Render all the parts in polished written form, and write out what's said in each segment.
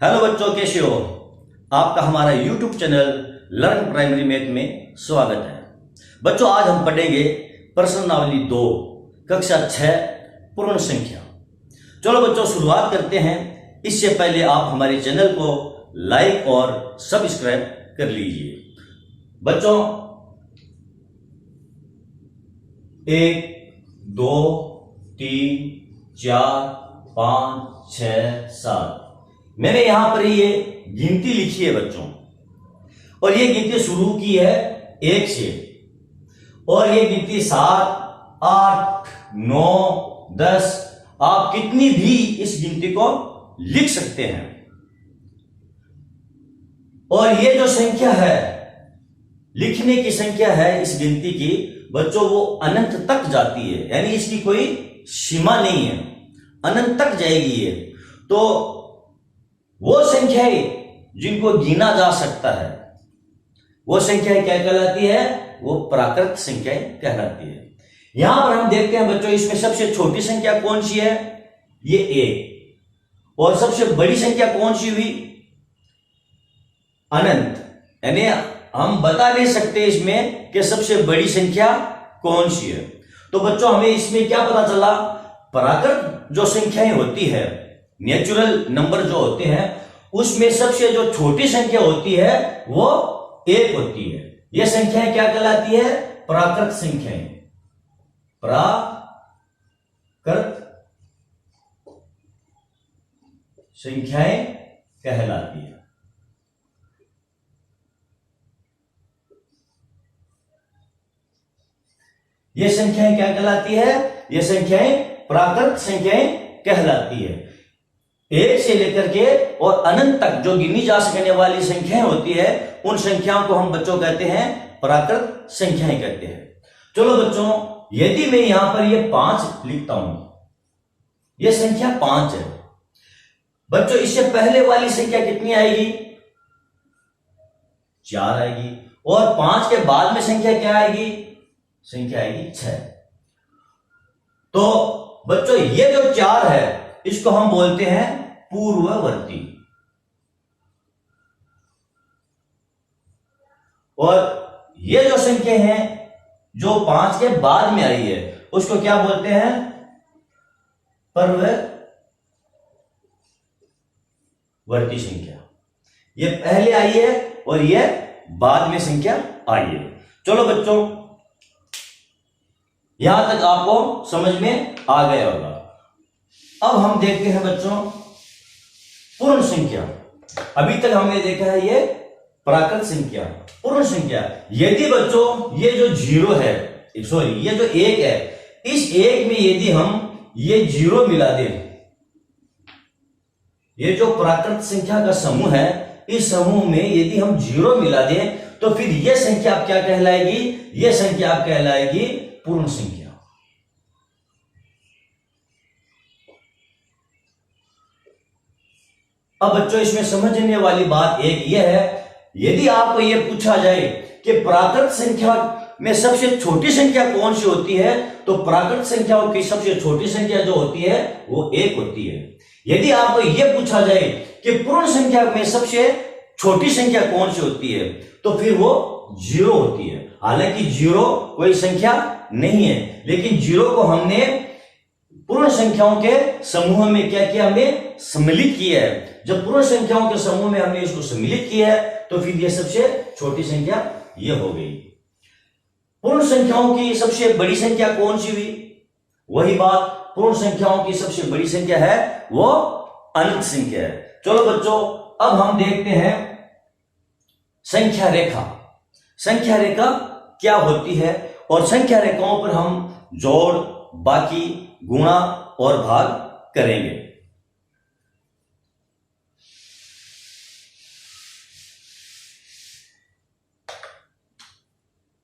Hello बच्चों, कैसे हो? आपका हमारा YouTube channel learn primary math में स्वागत है। बच्चों, आज हम पढ़ेंगे प्रश्नावली 2 कक्षा 6 पूर्ण संख्या। चलो बच्चों, शुरुआत करते हैं। इससे पहले आप हमारे चैनल को लाइक और सब्सक्राइब कर लीजिए। बच्चों, 1 2 3 4 5 6 7 मैंने यहां पर ये गिनती लिखी है बच्चों, और ये गिनती शुरू की है 1 से, और ये गिनती 7 8 9 10 आप कितनी भी इस गिनती को लिख सकते हैं। और ये जो संख्या है, लिखने की संख्या है इस गिनती की बच्चों, वो अनंत तक जाती है, यानी इसकी कोई सीमा नहीं है, अनंत तक जाएगी ये। तो वो संख्याएं जिनको गिना जा सकता है, वो संख्याएं क्या कहलाती है? वो प्राकृत संख्याएं कहलाती है। यहां पर हम देखते हैं बच्चों, इसमें सबसे छोटी संख्या कौन सी है? ये 1। और सबसे बड़ी संख्या कौन सी हुई? अनंत। यानी हम बता नहीं सकते इसमें कि सबसे बड़ी संख्या कौन सी है। तो बच्चों, हमें इसमें क्या पता चला? प्राकृत जो संख्याएं होती है, नेचुरल नंबर जो होते हैं, उसमें सबसे जो छोटी संख्या होती है वो 1 होती है। यह संख्याएं क्या कहलाती है? प्राकृत संख्याएं। प्राकृत संख्याएं कहलाती है। ये संख्याएं क्या कहलाती है? ये संख्याएं प्राकृत संख्याएं कहलाती है। 1 से लेकर के और अनंत तक जो गिनी जा सकने वाली संख्याएं होती है, उन संख्याओं को हम बच्चों कहते हैं प्राकृत संख्याएं कहते हैं। चलो बच्चों, यदि मैं यहां पर ये 5 लिखता हूं, ये संख्या 5 है बच्चों, इससे पहले वाली संख्या कितनी आएगी? 4 आएगी। और 5 के बाद में संख्या क्या आएगी? संख्या आएगी 6। तो बच्चों, ये जो 4 है, इसको हम बोलते हैं पूर्ववर्ती। और ये जो संख्या है जो 5 के बाद में आई है, उसको क्या बोलते हैं? पूर्ववर्ती संख्या। ये पहले आई है और ये बाद में संख्या आई है। चलो बच्चों, यहां तक आपको समझ में आ गया होगा। अब हम देखते हैं बच्चों पूर्ण संख्या। अभी तक हमने देखा है ये प्राकृत संख्या। पूर्ण संख्या, यदि बच्चों ये जो 0 है, सॉरी ये जो 1 है, इस 1 में यदि हम ये 0 मिला दें, ये जो प्राकृत संख्या का समूह है, इस समूह में यदि हम 0 मिला दें, तो फिर यह संख्या आप क्या कहलाएगी? यह संख्या आप कहलाएगी पूर्ण संख्या। अब बच्चों, इसमें समझने वाली बात एक यह है, यदि आपको यह पूछा जाए कि प्राकृत संख्या में सबसे छोटी संख्या कौन सी होती है, तो प्राकृत संख्याओं की सबसे छोटी संख्या जो होती है वो 1 होती है। यदि आपको यह पूछा जाए कि पूर्ण संख्या में सबसे छोटी संख्या कौन सी होती है, तो फिर वो 0 होती है। हालांकि 0 कोई संख्या नहीं है, लेकिन 0 को हमने पूर्ण संख्याओं के समूह में क्या किया? हमने सम्मिलित किया है। जब पूर्ण संख्याओं के समूह में हमने इसको सम्मिलित किया है, तो फिर यह सबसे छोटी संख्या यह हो गई। पूर्ण संख्याओं की सबसे बड़ी संख्या कौन सी हुई? वही बात, पूर्ण संख्याओं की सबसे बड़ी संख्या है वो अनंत संख्या है। चलो बच्चों, अब हम देखते हैं संख्या रेखा। संख्या रेखा क्या होती है, और संख्या रेखाओं पर हम जोड़, बाकी, गुणा और भाग करेंगे।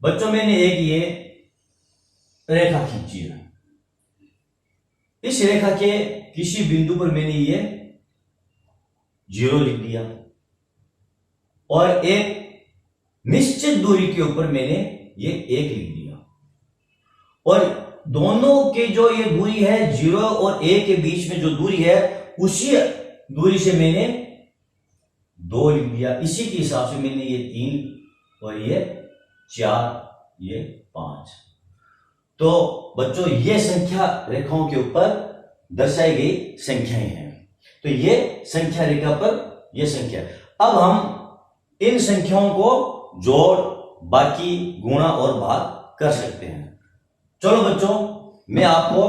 बच्चों, मैंने एक ये रेखा खींची है। इस रेखा के किसी बिंदु पर मैंने ये 0 लिख दिया, और एक निश्चित दूरी के ऊपर मैंने ये 1 लिख दिया। और दोनों के जो ये दूरी है 0 और 1 के बीच में जो दूरी है, उसी दूरी से मैंने 2 लिख दिया। इसी के हिसाब से मैंने ये 3 और ये 4, ये 5। तो बच्चों ये संख्या रेखाओं के ऊपर दर्शाई गई संख्याएं हैं। तो ये संख्या रेखा पर ये संख्या। अब हम इन संख्याओं को जोड़, बाकी, गुणा और भाग कर सकते हैं। चलो बच्चों, मैं आपको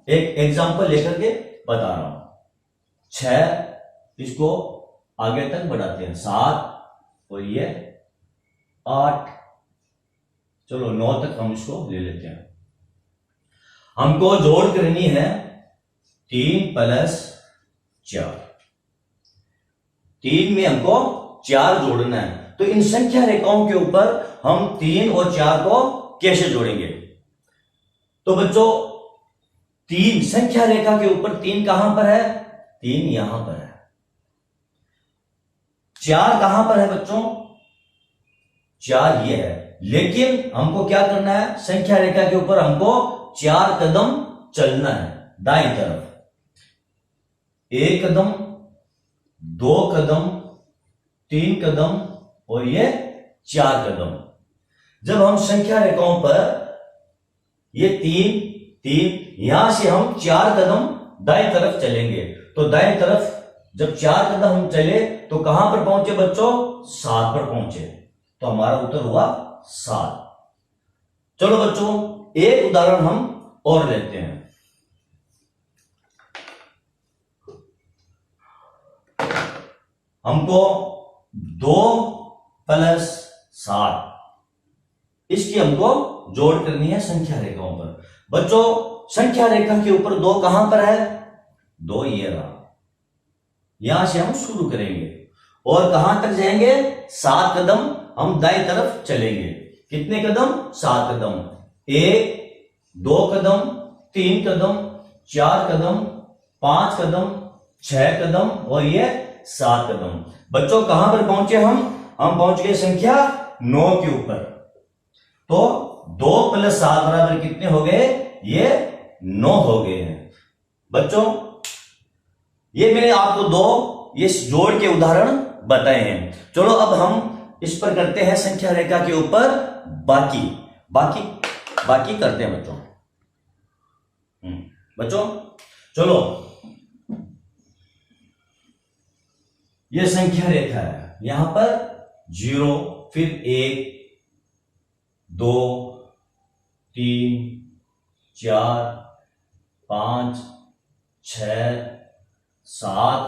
एक एग्जांपल लेकर के बता रहा हूं। 6, इसको आगे तक बढ़ाते हैं, 7 और ये 8। चलो 9 तक हम इसको ले लेते हैं। हमको जोड़ करनी है 3 + 4। 3 में हमको 4 जोड़ना है। तो इन संख्या रेखाओं के ऊपर हम 3 और 4 को कैसे जोड़ेंगे? तो बच्चों 3 संख्या रेखा के ऊपर 3 कहां पर है? 3 यहां पर है। 4 कहां पर है बच्चों? 4 ये है। लेकिन हमको क्या करना है? संख्या रेखा के ऊपर हमको 4 कदम चलना है दाईं तरफ। 1 कदम, 2 कदम, 3 कदम और ये 4 कदम। जब हम संख्या रेखाओं पर ये 3 यहां से हम 4 कदम दाईं तरफ चलेंगे। तो दाईं तरफ जब 4 कदम हम चले तो कहां पर पहुंचे बच्चों? 7 पर पहुंचे। तो हमारा उत्तर हुआ 7। चलो बच्चों, एक उदाहरण हम और लेते हैं। हमको 2 + 7 इसकी हमको जोड़ करनी है संख्या रेखाओं पर। बच्चों संख्या रेखा के ऊपर 2 कहां पर है? 2 ये रहा। यहां से हम शुरू करेंगे और कहां तक जाएंगे? 7 कदम हम दाईं तरफ चलेंगे। कितने कदम? 7 कदम। 1, 2 कदम, 3 कदम, 4 कदम, 5 कदम, 6 कदम और ये 7 कदम। बच्चों कहां पर पहुंचे हम पहुंच गए संख्या 9 के ऊपर। तो 2 + 7 बराबर कितने हो गए? ये 9 हो गए हैं। बच्चों ये मैंने आपको 2 ये जोड़ के उदाहरण बताए हैं। चलो अब हम इस पर करते हैं संख्या रेखा के ऊपर बाकी करते हैं बच्चों। बच्चों चलो, ये संख्या रेखा है। यहां पर 0, फिर 1, 2, 3, 4, 5, 6, 7,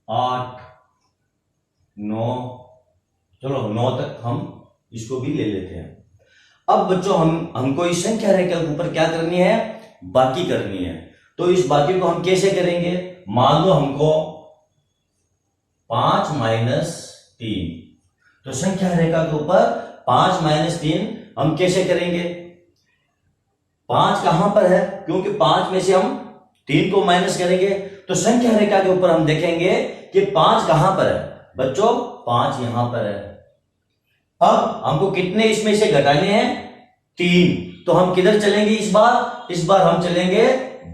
8, 9। चलो 9 तक हम इसको भी ले लेते हैं। अब बच्चों हमको इस संख्या रेखा के ऊपर क्या करनी है? बाकी करनी है। तो इस बाकी को हम कैसे करेंगे? मान लो हमको 5 - 3। तो संख्या रेखा के ऊपर 5 - 3 हम कैसे करेंगे? 5 कहां पर है? क्योंकि 5 में से हम 3 को माइनस करेंगे। तो संख्या रेखा के ऊपर हम देखेंगे कि 5 कहां पर है? बच्चों 5 यहां पर है। अब हमको कितने इसमें से घटाने हैं? 3। तो हम किधर चलेंगे इस बार हम चलेंगे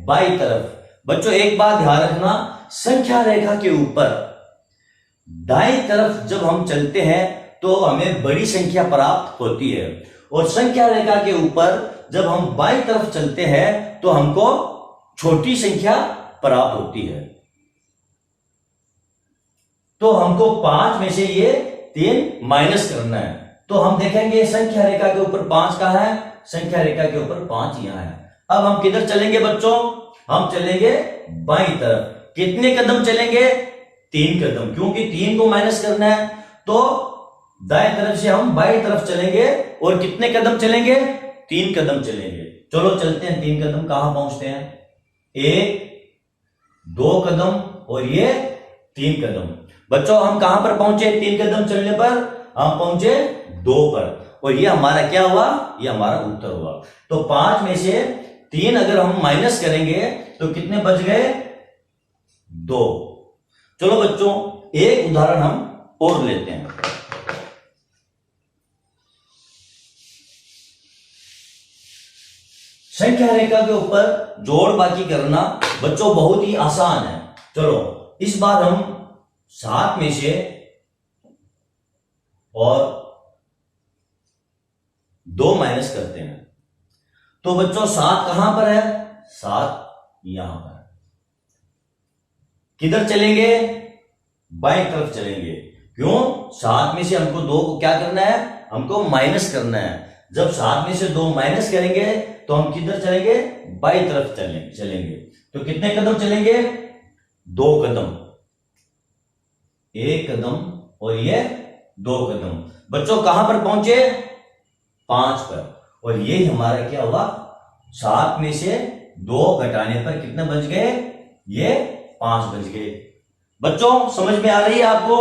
बाईं तरफ। बच्चों एक बात ध्यान रखना, संख्या रेखा के ऊपर दाईं तरफ जब हम चलते हैं तो हमें बड़ी संख्या प्राप्त होती है, और संख्या रेखा के ऊपर जब हम बाईं तरफ चलते हैं तो हमको छोटी संख्या प्राप्त होती है। तो हमको 5 में से ये 3 माइनस करना है। तो हम देखेंगे संख्या रेखा के ऊपर 5 कहां है? संख्या रेखा के ऊपर 5 यहां है। अब हम किधर चलेंगे बच्चों? हम चलेंगे बाईं तरफ। कितने कदम चलेंगे? 3 कदम, क्योंकि 3 को माइनस करना है। तो दाएं तरफ से हम बाईं तरफ चलेंगे और कितने कदम चलेंगे? 3 कदम चलेंगे। चलो चलते हैं 3 कदम। कहां पहुंचते हैं? 1, 2 कदम और ये 3 कदम। बच्चों हम कहां पर पहुंचे? 3 कदम चलने पर हम पहुंचे 2 पर, और ये हमारा क्या हुआ? ये हमारा उत्तर हुआ। तो 5 में से 3 अगर हम माइनस करेंगे तो कितने बच गए? 2। चलो बच्चों एक उदाहरण हम और लेते हैं। संख्या रेखा के ऊपर जोड़ बाकी करना बच्चों बहुत ही आसान है। चलो इस बार हम 7 में से और 2 माइनस करते हैं। तो बच्चों 7 कहां पर है? 7 यहां पर। किधर चलेंगे? बाएं तरफ चलेंगे। क्यों? 7 में से हमको 2 को क्या करना है? हमको माइनस करना है। जब 7 में से 2 माइनस करेंगे तो हम किधर चलेंगे? बाईं तरफ चलेंगे। तो कितने कदम चलेंगे? 2 कदम। 1 कदम और ये 2 कदम। बच्चों कहां पर पहुंचे? 5 पर। और ये हमारा क्या हुआ? 7 में से 2 घटाने पर कितने बच गए? ये 5 बच गए। बच्चों समझ में आ रही है आपको?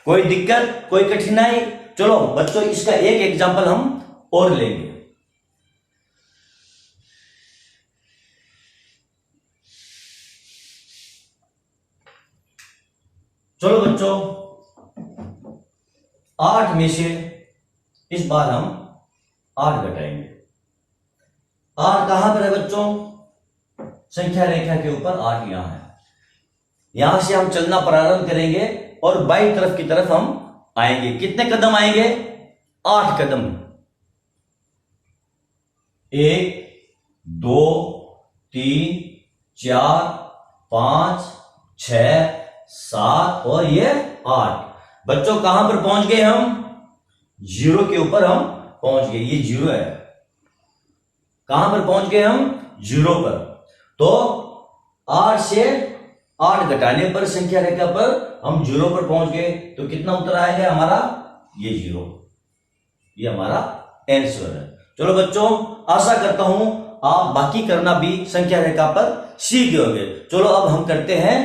कोई दिक्कत, कोई कठिनाई? चलो बच्चों इसका एक एग्जांपल हम और लेंगे। चलो बच्चों 8 में से इस बार हम 8 घटाएंगे। 8 कहां पर है बच्चों? संख्या रेखा के ऊपर 8 यहां है। यहां से हम चलना प्रारंभ करेंगे और बाईं तरफ की तरफ हम आएंगे। कितने कदम आएंगे? 8 कदम। 1 2 3 4 5 6 7 और ये 8। बच्चों कहां पर पहुंच गए हम? 0 के ऊपर हम पहुंच गए। ये 0 है। कहां पर पहुंच गए हम? 0 पर। तो 8 से 8 घटाने पर संख्या रेखा पर हम 0 पर पहुंच गए। तो कितना उत्तर आएगा हमारा? ये 0। ये हमारा आंसर है। चलो बच्चों आशा करता हूं आप बाकी करना भी संख्या रेखा पर सीख गए होंगे। चलो अब हम करते हैं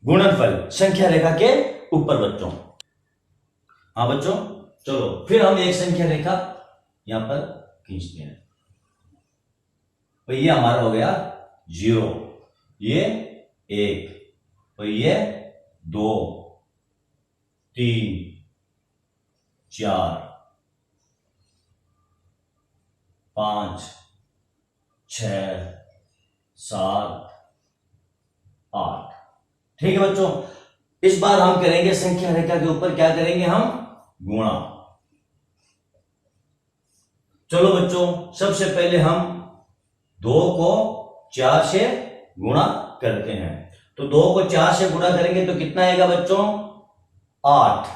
गुणनफल संख्या रेखा के ऊपर बच्चों। हाँ बच्चों चलो फिर हम एक संख्या रेखा यहां पर खींचते हैं। तो ये हमारा हो गया 0, ये 1 और ये 2 3 4 5 6 7 8। ठीक है बच्चों, इस बार हम करेंगे संख्या रेखा के ऊपर क्या करेंगे? हम गुणा। चलो बच्चों सबसे पहले हम 2 को 4 से गुणा करते हैं। तो 2 को 4 से गुणा करेंगे तो कितना आएगा बच्चों? 8।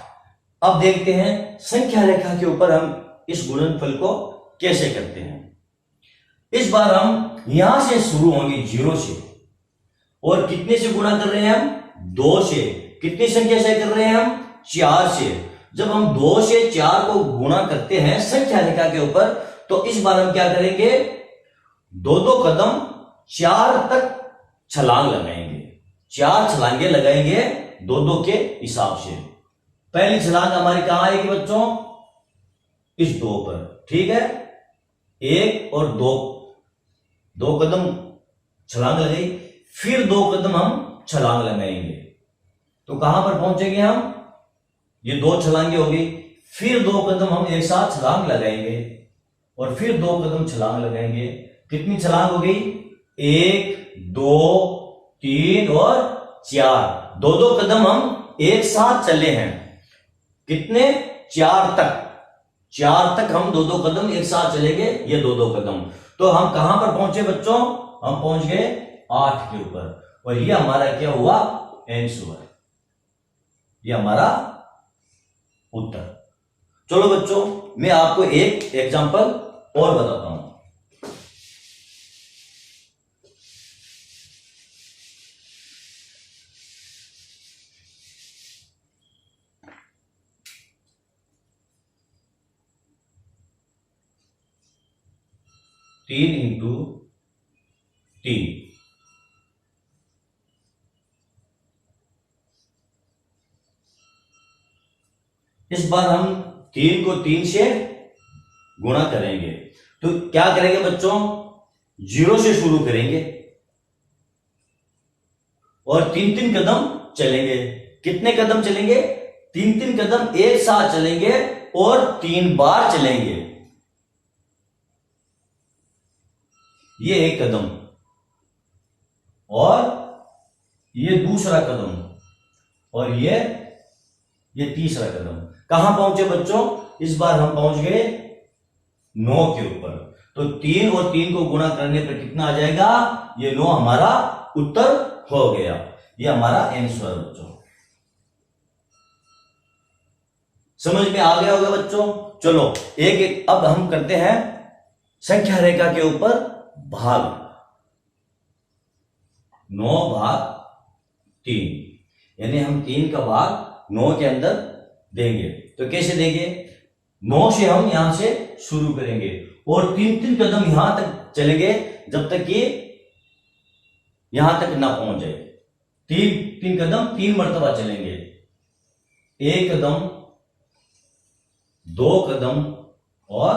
अब देखते हैं संख्या रेखा के ऊपर हम इस गुणनफल को कैसे करते हैं। इस बार हम यहां से शुरू होंगे 0 से और कितने से गुणा कर रहे हैं हम? 2 से। कितनी संख्या से कर रहे हैं हम? 4 से। जब हम 2 से 4 को गुणा करते हैं संख्या रेखा के ऊपर तो इस बार हम क्या करेंगे? 2-2 कदम 4 तक छलांग लगाएंगे। 4 छलांगे लगाएंगे 2-2 के हिसाब से। पहली छलांग हमारी कहां आएगी बच्चों? इस 2 पर। ठीक है, 1 और 2 कदम छलांग लगाई। फिर 2 कदम हम छलांग लगाएंगे तो कहां पर पहुंचेंगे हम? ये 2 छलांगे हो गई। फिर 2 कदम हम एक साथ छलांग लगाएंगे और फिर 2 कदम छलांग लगाएंगे। कितनी छलांग हो गई? 1 2 3 और 4। 2-2 कदम हम एक साथ चले हैं। कितने? 4 तक। 4 तक हम 2-2 कदम एक साथ चलेंगे। ये 2-2 कदम। तो हम कहां पर पहुंचे बच्चों? हम पहुंच गए 8 के ऊपर और ये हमारा क्या हुआ? आंसर। ये हमारा उत्तर। चलो बच्चों मैं आपको एक एग्जांपल और बताता हूं। तीन इंटू 3। इस बार हम 3 को 3 से गुणा करेंगे। तो क्या करेंगे बच्चों? 0 से शुरू करेंगे और 3-3 कदम चलेंगे। कितने कदम चलेंगे? 3-3 कदम एक साथ चलेंगे और 3 बार चलेंगे। ये 1 कदम और ये दूसरा कदम और ये तीसरा कदम। कहां पहुंचे बच्चों? इस बार हम पहुंच गए 9 के ऊपर। तो 3 और 3 को गुणा करने पर कितना आ जाएगा? ये 9 हमारा उत्तर हो गया। ये हमारा आंसर है बच्चों। समझ में आ गया होगा बच्चों। चलो एक एक अब हम करते हैं संख्या रेखा के ऊपर भाग। 9 भाग 3, यानी हम 3 का भाग 9 के अंदर देंगे। तो कैसे देंगे? 9 से हम यहां से शुरू करेंगे और 3-3 कदम यहां तक चलेंगे जब तक कि यहां तक ना पहुंच जाए। 3 कदम 3 मरतबा चलेंगे। 1 कदम, 2 कदम और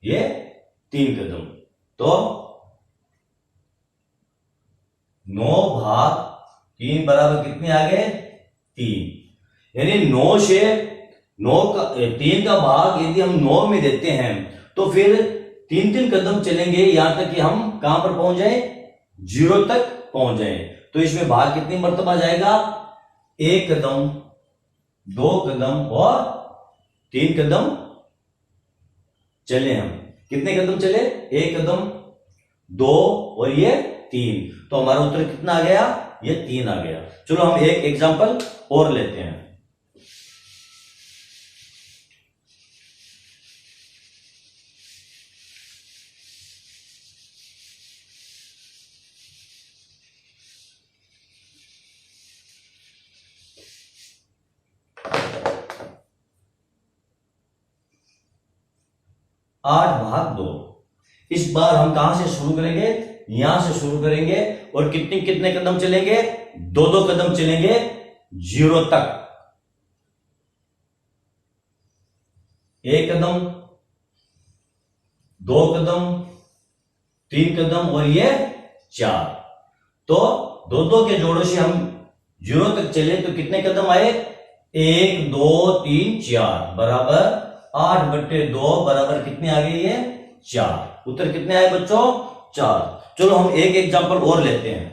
ये 3 कदम। तो 9 भाग 3 बराबर कितने आ गए? 3। यानी 9 से 3 का भाग यदि हम 9 में देते हैं तो फिर 3-3 कदम चलेंगे यहां तक कि हम कहां पर पहुंच जाए? 0 तक पहुंच जाए। तो इसमें भाग कितनी मरतबा जाएगा? 1 कदम, 2 कदम और 3 कदम चले। हम कितने कदम चले? 1 कदम, 2 और ये 3। तो हमारा उत्तर कितना आ गया? ये 3 आ गया। चलो हम एक एग्जांपल और लेते हैं। आठ भाग 2। इस बार हम कहां से शुरू करेंगे? यहां से शुरू करेंगे और कितने कदम चलेंगे? 2-2 कदम चलेंगे 0 तक। 1 कदम, 2 कदम, 3 कदम और ये 4। तो 2-2 के जोड़ों से हम 0 तक चले तो कितने कदम आए? 1, 2, 3, 4 बराबर 8/2 बराबर कितने आ गए? ये 4। उत्तर कितने आए बच्चों? 4। चलो हम एक एग्जांपल और लेते हैं।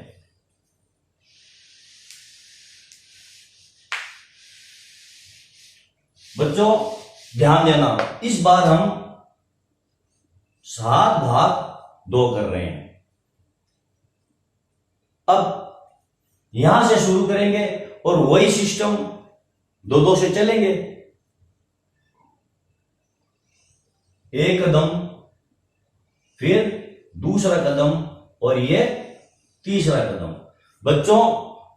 बच्चों ध्यान देना, इस बार हम 7 भाग 2 कर रहे हैं। अब यहां से शुरू करेंगे और वही सिस्टम 2-2 से चलेंगे। 1 कदम, फिर दूसरा कदम और ये तीसरा कदम। बच्चों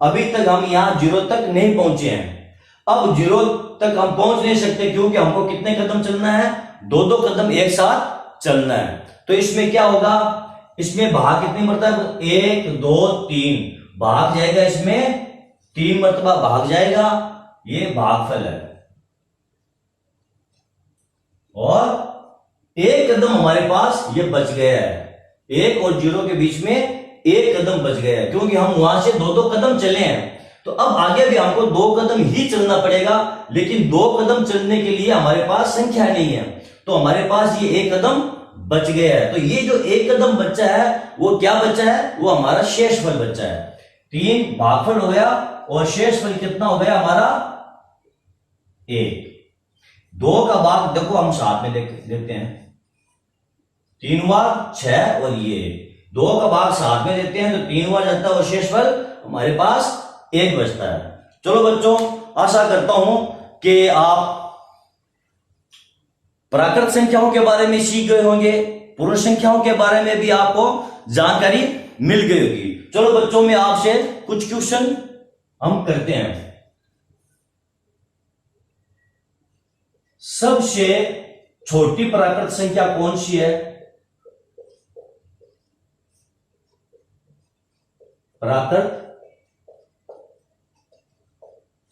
अभी तक हम यहां 0 तक नहीं पहुंचे हैं। अब 0 तक हम पहुंच नहीं सकते क्योंकि हमको कितने कदम चलना है? 2-2 कदम एक साथ चलना है। तो इसमें क्या होगा? इसमें भाग कितनी मरतबा? 1, 2, 3 भाग जाएगा। इसमें 3 मरतबा भाग जाएगा। ये भागफल है और 1 कदम हमारे पास ये बच गया है। 1 और 0 के बीच में 1 कदम बच गया है क्योंकि हम वहां से 2-2 कदम चले हैं। तो अब आगे भी हमको 2 कदम ही चलना पड़ेगा, लेकिन 2 कदम चलने के लिए हमारे पास संख्या नहीं है। तो हमारे पास ये 1 कदम बच गया है। तो ये जो 1 कदम बचा है वो क्या बचा है? वो हमारा शेषफल बचा है। 3 भागफल हो गया और शेषफल कितना हो गया हमारा? 1। 2 का भाग देखो हम साथ में देते हैं। 3 बार 6 और ये 2 का भाग साथ में देते हैं तो 3 बार जाता है और शेषफल हमारे पास 1 बचता है। चलो बच्चों आशा करता हूं कि आप प्राकृत संख्याओं के बारे में सीख गए होंगे, पूर्ण संख्याओं के बारे में भी आपको जानकारी मिल गई होगी। चलो बच्चों में आपसे कुछ क्वेश्चन हम करते हैं। सबसे छोटी प्राकृत संख्या कौन सी है? प्राकृत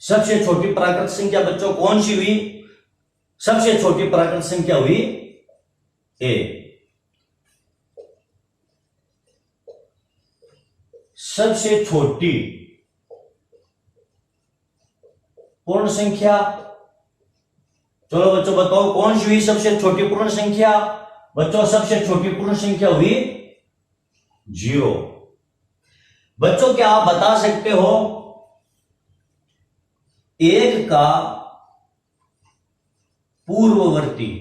सबसे छोटी प्राकृत संख्या बच्चों कौन सी हुई? सबसे छोटी प्राकृत संख्या हुई ए। सबसे छोटी पूर्ण संख्या, चलो बच्चों बताओ कौन सी हुई सबसे छोटी पूर्ण संख्या? बच्चों सबसे छोटी पूर्ण संख्या हुई 0। बच्चों क्या आप बता सकते हो 1 का पूर्ववर्ती?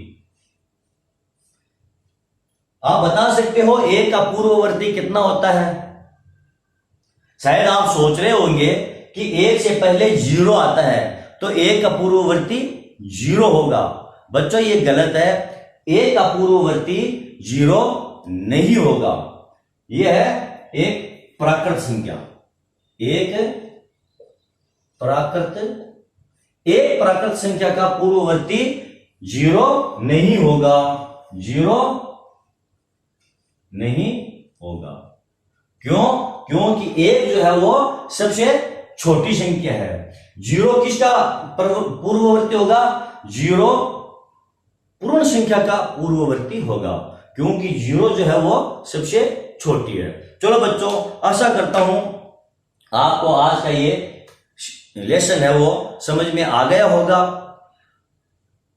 आप बता सकते हो 1 का पूर्ववर्ती कितना होता है? शायद आप सोच रहे होंगे कि 1 से पहले 0 आता है तो 1 का पूर्ववर्ती 0 होगा। बच्चों ये गलत है, 1 का पूर्ववर्ती 0 नहीं होगा। यह है एक प्राकृत संख्या। एक प्राकृत संख्या का पूर्ववर्ती 0 नहीं होगा, 0 नहीं होगा। क्यों? क्योंकि 1 जो है वो सबसे छोटी संख्या है। 0 किसका पूर्ववर्ती होगा? 0 पूर्ण संख्या का पूर्ववर्ती होगा, क्योंकि 0 जो है वो सबसे छोटी है। चलो बच्चों, आशा करता हूं आपको आज का ये लेसन है वो समझ में आ गया होगा।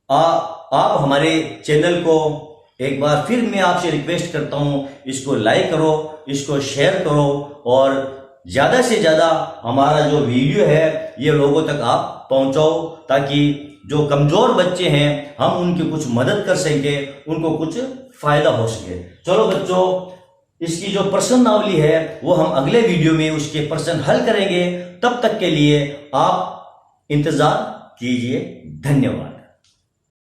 आप हमारे चैनल को एक बार फिर मैं आपसे रिक्वेस्ट करता हूं, इसको लाइक करो, इसको शेयर करो और ज्यादा से ज्यादा हमारा जो वीडियो है ये लोगों तक आप पहुंचाओ, ताकि जो कमजोर बच्चे हैं हम उनकी कुछ मदद कर सके, उनको कुछ फायदा हो सके। चलो बच्चों, इसकी जो प्रश्नावली है वो हम अगले वीडियो में उसके प्रश्न हल करेंगे। तब तक के लिए आप इंतजार कीजिए। धन्यवाद।